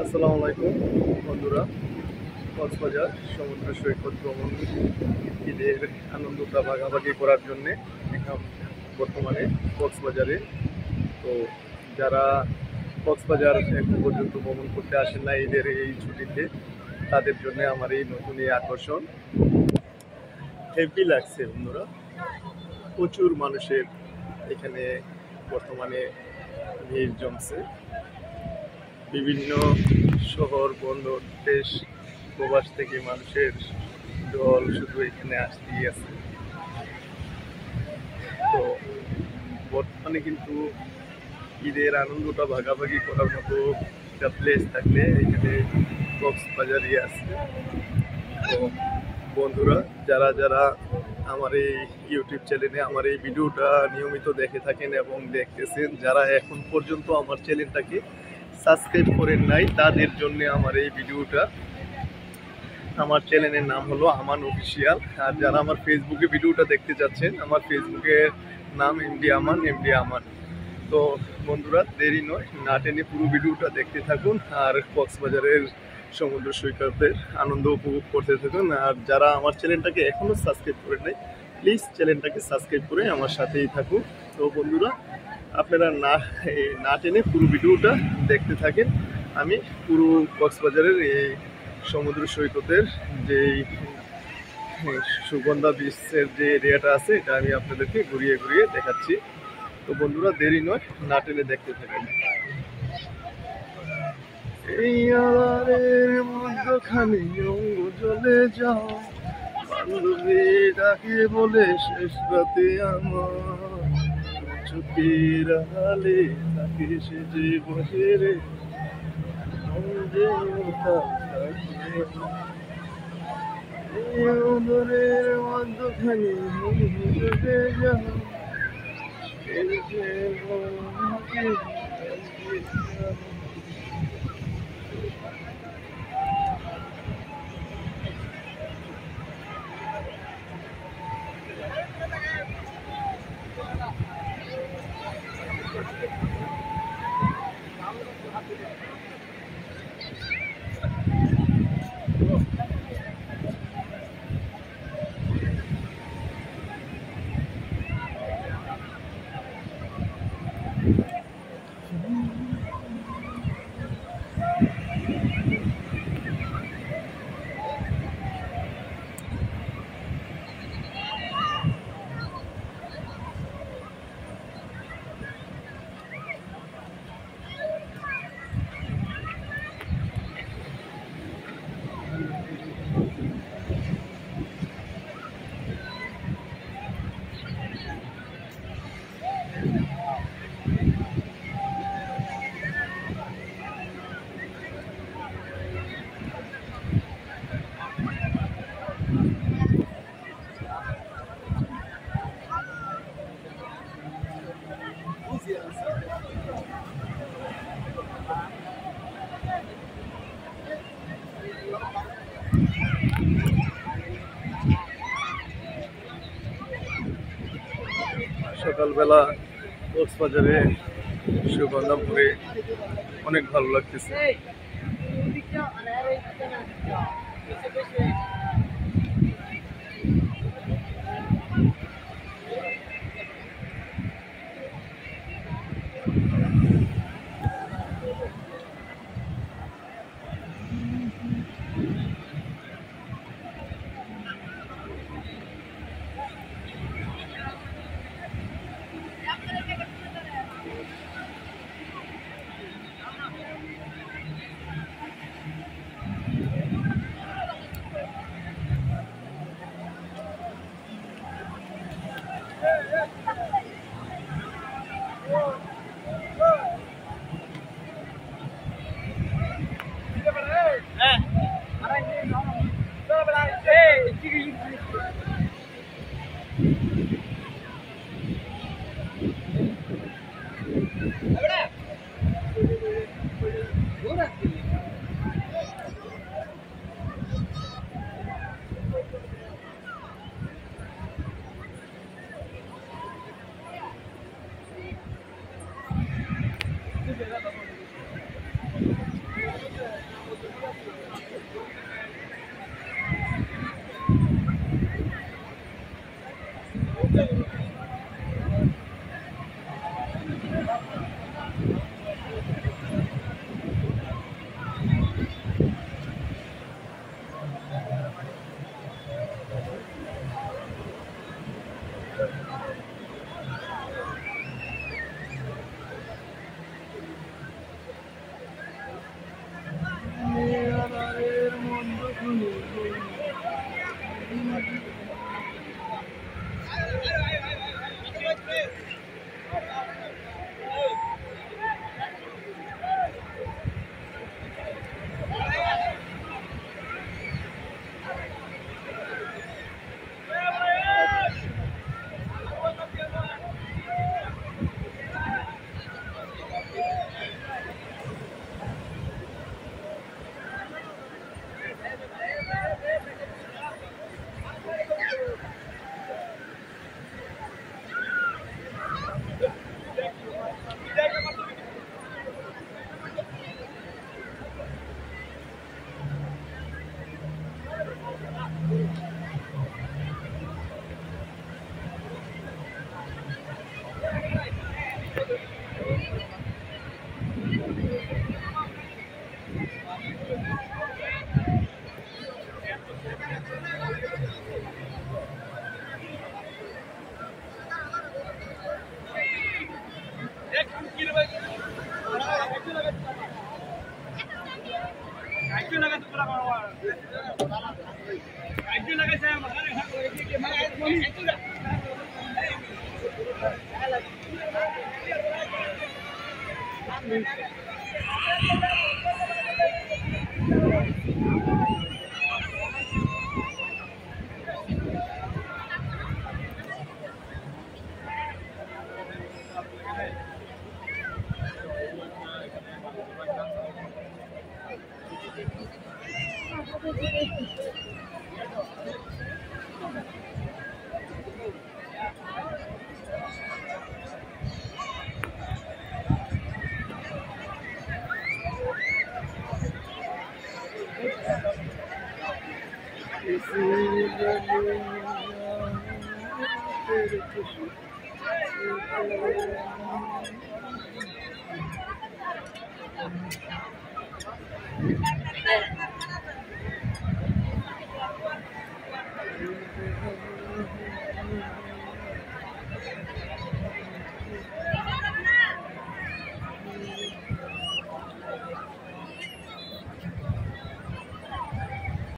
আসসালামু আলাইকুম বন্ধুরা। কক্সবাজার সমুদ্র সৈকত ভ্রমণ ঈদের আনন্দটা ভাগাভাগি করার জন্যে এখন বর্তমানে কক্সবাজারে। তো যারা কক্সবাজার এখন পর্যন্ত ভ্রমণ করতে আসেন না ঈদের এই ছুটিতে, তাদের জন্য আমার এই নতুন এই আকর্ষণ। হেভি লাগছে বন্ধুরা, প্রচুর মানুষের এখানে বর্তমানে ভিড় জমছে। বিভিন্ন শহর বন্দর দেশ প্রবাস থেকে মানুষের দল শুধু এখানে আসতেই আছে। তো বর্তমানে কিন্তু ঈদের আনন্দটা ভাগাভাগি করার মতো একটা প্লেস থাকলে এখানে কক্সবাজারই আছে। তো বন্ধুরা, যারা যারা আমার এই ইউটিউব চ্যানেলে আমার এই ভিডিওটা নিয়মিত দেখে থাকেন এবং দেখতেছেন, যারা এখন পর্যন্ত আমার চ্যানেলটাকে সাবস্ক্রাইব করেন নাই, তাদের জন্য আমার এই ভিডিওটা। আমার চ্যানেলের নাম হলো আমান অফিসিয়াল। আর যারা আমার ফেসবুকে ভিডিওটা দেখতে যাচ্ছেন, আমার ফেসবুকের নাম এমডি আমান। তো বন্ধুরা, দেরি নয়, না টেনে পুরো ভিডিওটা দেখতে থাকুন আর কক্সবাজারের সমুদ্র সৈকতের আনন্দ উপভোগ করতে থাকুন। আর যারা আমার চ্যানেলটাকে এখনও সাবস্ক্রাইব করে নেই, প্লিজ চ্যানেলটাকে সাবস্ক্রাইব করে আমার সাথেই থাকুন। তো বন্ধুরা, আপনারা না টেনে পুরো ভিডিওটা দেখতে থাকেন। আমি পুরো কক্সবাজারের এই সমুদ্র সৈকতের যে সুগন্ধা বিচের যে এরিয়াটা আছে, এটা আমি আপনাদেরকে ঘুরিয়ে ঘুরিয়ে দেখাচ্ছি। তো বন্ধুরা, দেরি নয়, না টেনে দেখতে থাকেন। এই আধারের মধ্যখানে অঙ্গ জ্বলে যাও, বান্ধবী ডাকে বলে শেষ রাতে আমার চোখের আড়ালে তাকে সেজে বসে রে এই আধারের মধ্যখানে অঙ্গ জ্বলে যাও। সকালবেলা কক্সবাজারে সুগন্ধাপুরে অনেক ভালো লাগতেছে।